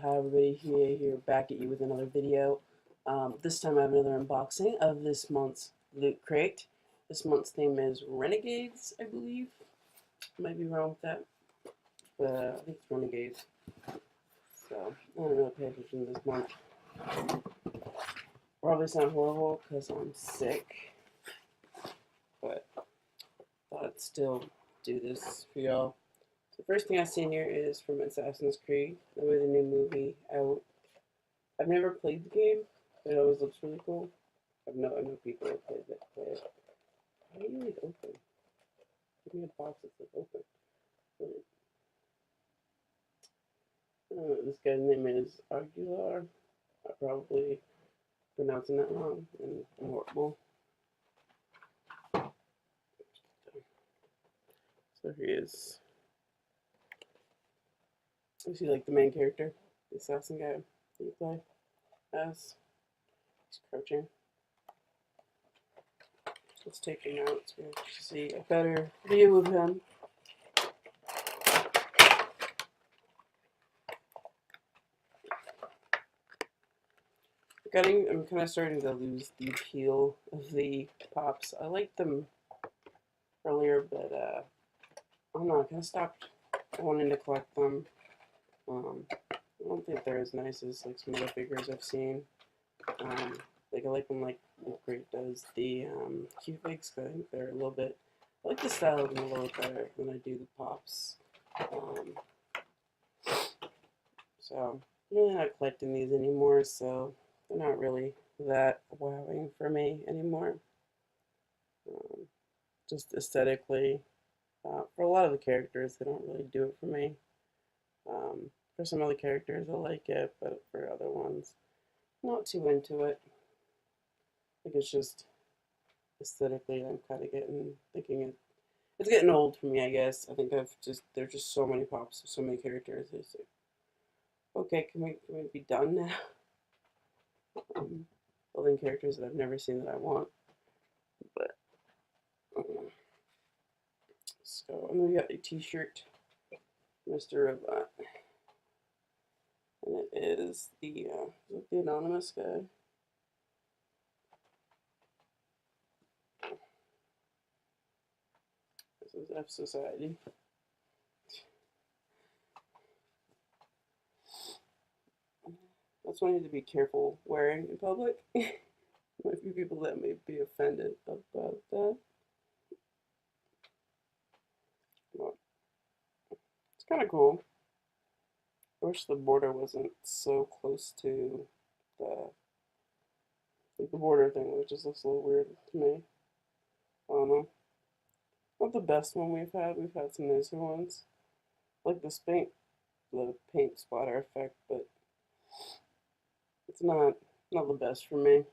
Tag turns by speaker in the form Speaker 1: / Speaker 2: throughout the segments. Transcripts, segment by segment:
Speaker 1: hi everybody, here back at you with another video. This time I have another unboxing of this month's Loot Crate. This month's theme is Renegades, I believe. Might be wrong with that, but I think it's Renegades. So, I don't really pay attention this month. Probably sound horrible because I'm sick, but thought I'd still do this for y'all. The first thing I see in here is from Assassin's Creed, the new movie out. I've never played the game, but it always looks really cool. I know people that play it. How do you leave open? Give me a box that's like open. I don't know, this guy's name is Aguilar. I'm probably pronouncing that wrong and horrible. So here he is. Is he like the main character? The assassin guy that you play as? He's crouching. Let's take him out so we can see a better view of him. I'm kind of starting to lose the appeal of the pops. I liked them earlier, but I don't know, I kind of stopped wanting to collect them. I don't think they're as nice as like some other figures I've seen. Like I like them like Lootcrate does the cute figs. I think they're a little bit. I like the style of them a little better than I do the pops. So I'm really not collecting these anymore. So they're not really that wowing for me anymore. Just aesthetically, for a lot of the characters, they don't really do it for me. For some other characters, I like it, but for other ones, not too into it. I think it's just aesthetically, I'm kind of thinking it's getting old for me, I guess. I think there's just so many pops, so many characters. It's like, okay, can we be done now? Building characters that I've never seen that I want. But so, and we got a T-shirt, Mr. Robot, and it is the anonymous guy. This is F Society. That's one you need to be careful wearing in public. Might be people that may be offended about that. But it's kind of cool. I wish the border wasn't so close to the border thing. It just looks a little weird to me. I don't know. Not the best one we've had. We've had some nicer ones, like the paint splatter effect, but it's not the best for me.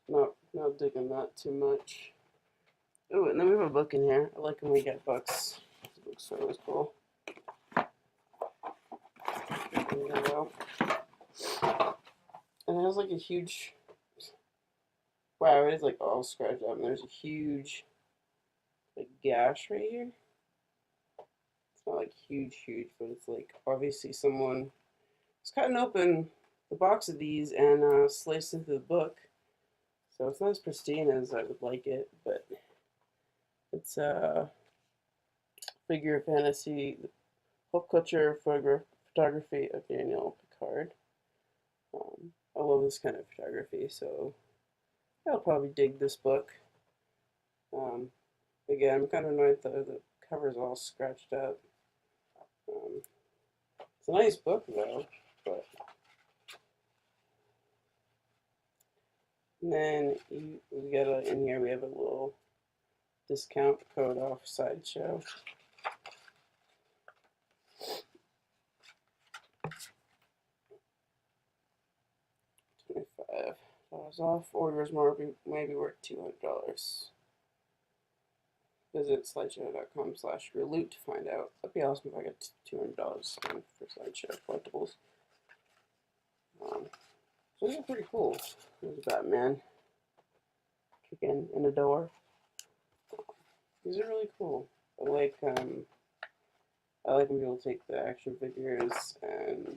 Speaker 1: Not digging that too much. Oh, and then we have a book in here. I like when we get books. This book's always cool. There we go. And it has like a huge. Wow, it is like all scratched up, and there's a huge like gash right here. It's not like huge, but it's like obviously someone was cutting open the box of these and sliced into the book. So it's not as pristine as I would like it, but it's a figure of fantasy, pop culture photography of Daniel Picard. I love this kind of photography, so I'll probably dig this book. Again, I'm kind of annoyed that the cover's all scratched up. It's a nice book though, but. And then we got in here we have a little discount code off Sideshow. $25 off. Orders more may be worth $200. Visit slideshow.com/reloot to find out. That'd be awesome if I get $200 for Slideshow collectibles. So these are pretty cool. There's Batman kicking in the door. These are really cool. I like when people take the action figures and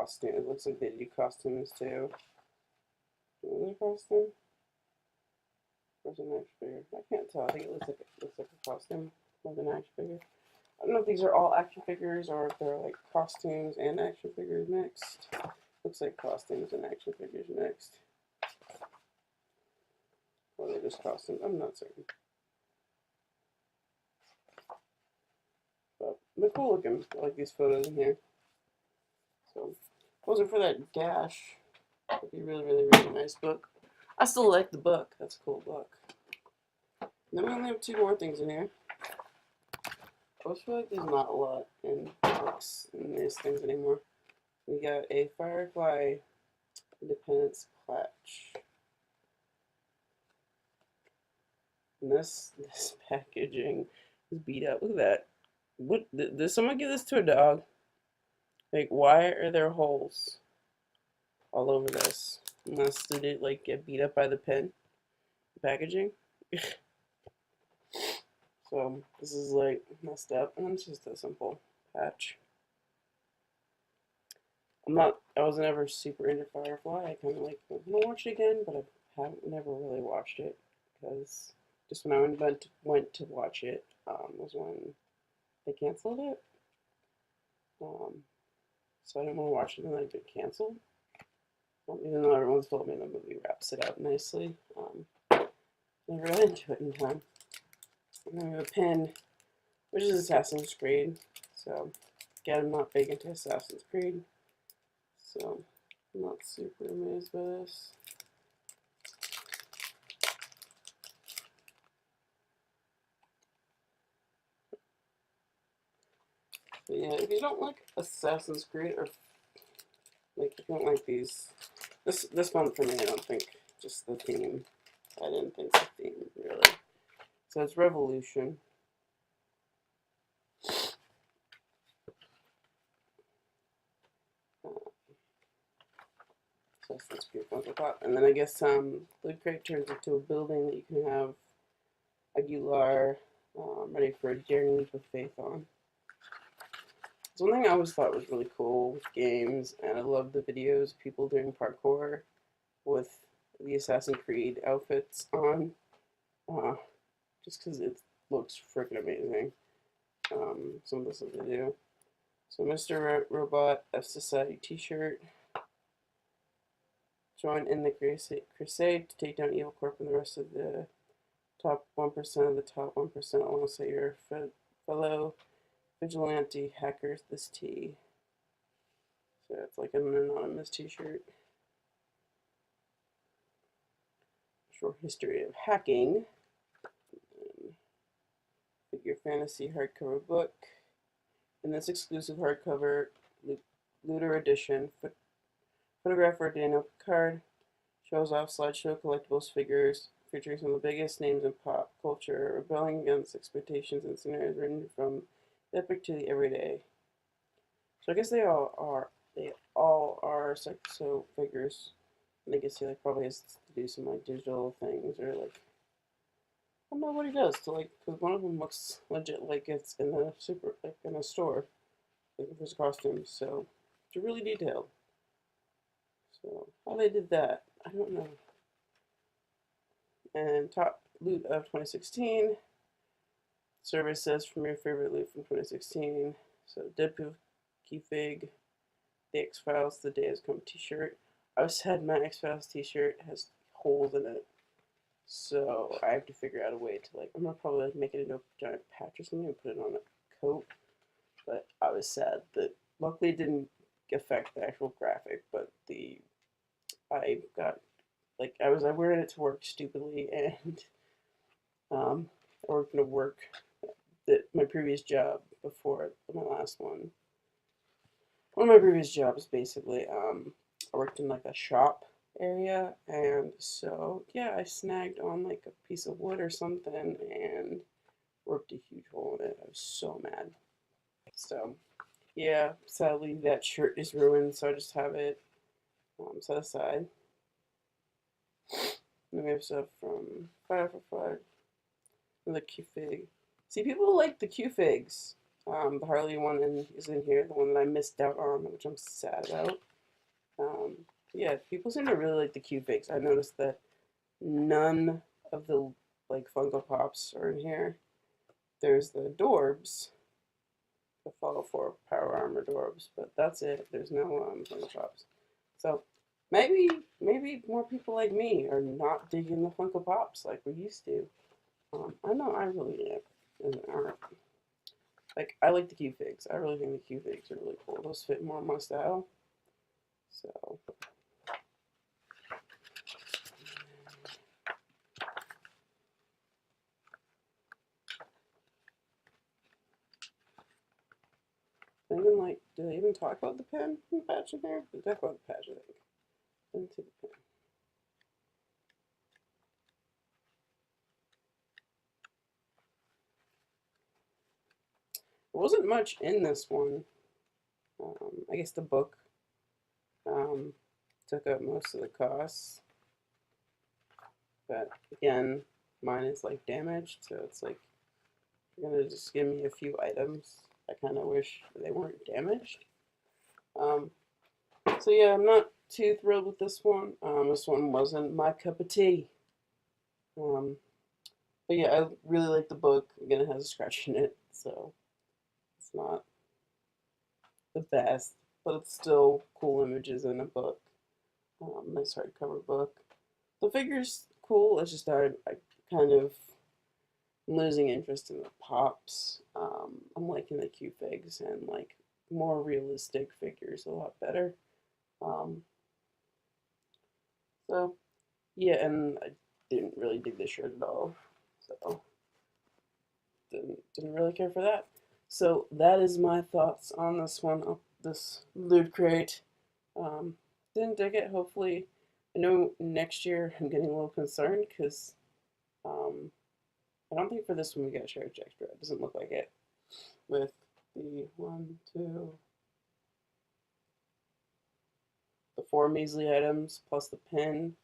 Speaker 1: costume. It looks like they do costumes too. Is it a costume? Or is it an action figure? I can't tell. I think it looks like a costume more than an action figure. I don't know if these are all action figures or if they're like costumes and action figures mixed. Looks like costumes and action figures mixed. Or they're just costumes. I'm not certain. But they're cool looking. I like these photos in here. So, if it wasn't for that dash, it'd be a really, really, really nice book. I still like the book. That's a cool book. And then we only have 2 more things in here. I always feel like there's not a lot in books in these things anymore. We got a Firefly Independence Clutch. And this packaging is beat up. Look at that. What did someone give this to a dog? Like, why are there holes all over this? Unless did it like get beat up by the pen? The packaging? So this is like messed up, and it's just a simple patch. I was never super into Firefly. I kind of like, I'm gonna watch it again, but I haven't never really watched it because just when I went to watch it was when they canceled it. So I didn't want to watch it and then it got canceled. Even though everyone's told me the movie wraps it up nicely, never got into it in time. And then we have a pin, which is Assassin's Creed. So again, I'm not big into Assassin's Creed. So, I'm not super amazed by this. But yeah, if you don't like Assassin's Creed, or like if you don't like these, this one for me, I don't think just the theme. I didn't think the theme really. So it's Revolution. Assassin's Creed ones I thought, and then I guess Lootcrate turns into a building that you can have Aguilar ready for a daring leap of faith on. It's one thing I always thought was really cool with games, and I love the videos of people doing parkour with the Assassin's Creed outfits on, just because it looks freaking amazing. Some of the stuff they do. So Mr. Robot F Society t-shirt. Join in the crusade to take down Evil Corp and the rest of the top 1% of the top 1% alongside your fellow vigilante hackers this tee. So it's like an anonymous t-shirt. Short history of hacking. Figure fantasy hardcover book. In this exclusive hardcover looter edition, photographer Daniel Picard shows off slideshow collectibles figures featuring some of the biggest names in pop culture, rebelling against expectations and scenarios written from the epic to the everyday. So I guess they all are so figures. And I guess he like probably has to do some like digital things or like I don't know what he does to like because one of them looks legit like it's in a in a store looking for his costumes. So it's really detailed. So how they did that, I don't know. And top loot of 2016. Survey says from your favorite loot from 2016. So Deadpool Keyfig, The X-Files, The Day Has Come t-shirt. I always had my X-Files t-shirt has holes in it. So I have to figure out a way to like, I'm gonna probably like make it into a giant patch or something and put it on a coat. But I was sad that luckily it didn't affect the actual graphic, but I got like I was wearing it to work stupidly and I worked in a work that my previous job before my last one. One of my previous jobs basically I worked in like a shop area and so yeah I snagged on like a piece of wood or something and ripped a huge hole in it. I was so mad. So yeah, sadly that shirt is ruined, so I just have it set aside. And then we have stuff from Firefly, and the Q-Fig. See, people like the Q-Figs. The Harley one is in here, the one that I missed out on, which I'm sad about. Yeah, people seem to really like the Q fakes. I noticed that none of the like Funko Pops are in here. There's the Dorbs, the Fall 4 Power Armor Dorbs, but that's it. There's no Funko Pops. So maybe more people like me are not digging the Funko Pops like we used to. I know I really am. And aren't. Like I like the Q figs. I really think the Q figs are really cool. Those fit more my style. So even like, did they even talk about the pen patch in there? They talk about the patch, I think. Into the pen. There wasn't much in this one. I guess the book um, took up most of the costs. But again, mine is like damaged, so it's like you're gonna just give me a few items. I kind of wish they weren't damaged. Um, so yeah, I'm not too thrilled with this one. This one wasn't my cup of tea. Um, but yeah, I really like the book. Again, it has a scratch in it, so it's not the best, but it's still cool images in a book. Nice hardcover book. The figure's cool. It's just I kind of losing interest in the pops. I'm liking the Q figs and like more realistic figures a lot better. Um, so yeah, and I didn't really dig this shirt at all. So didn't really care for that. So that is my thoughts on this one, this Loot Crate. Um, didn't dig it. Hopefully, I know next year I'm getting a little concerned because um, I don't think for this one we got Sheriff Extra. It doesn't look like it. With the the four measly items plus the pin.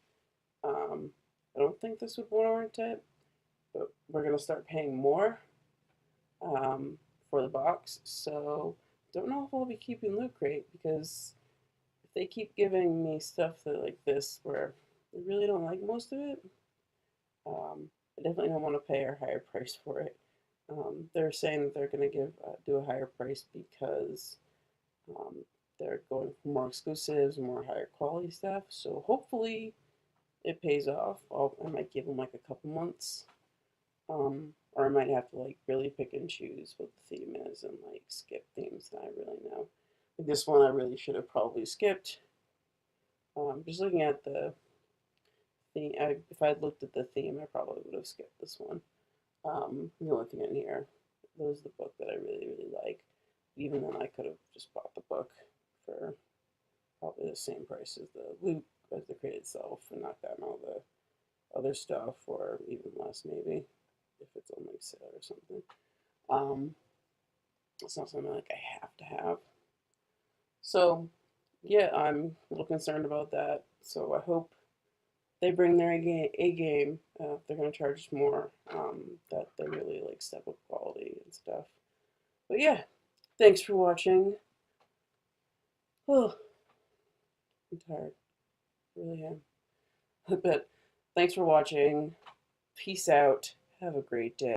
Speaker 1: Um, I don't think this would warrant it, but we're gonna start paying more for the box. So don't know if I'll be keeping Loot Crate because if they keep giving me stuff that like this where I really don't like most of it, I definitely don't want to pay a higher price for it. They're saying that they're going to do a higher price because um, they're going for more exclusives, more higher quality stuff. So hopefully it pays off. I might give them like a couple months, or I might have to like really pick and choose what the theme is and like skip themes that I really know. Like this one, I really should have probably skipped. Just looking at the theme, if I had looked at the theme, I probably would have skipped this one. The only thing in here was the book that I really like. Even then, I could have just bought the book for probably the same price as the loot as the crate itself, and not gotten all the other stuff, or even less maybe if it's on like sale or something. Um, it's not something like I have to have. So yeah, I'm a little concerned about that. So I hope they bring their A game. If they're gonna charge more, that they really like step up quality and stuff. But yeah, thanks for watching. Oh, I'm tired. I really am. But thanks for watching. Peace out. Have a great day.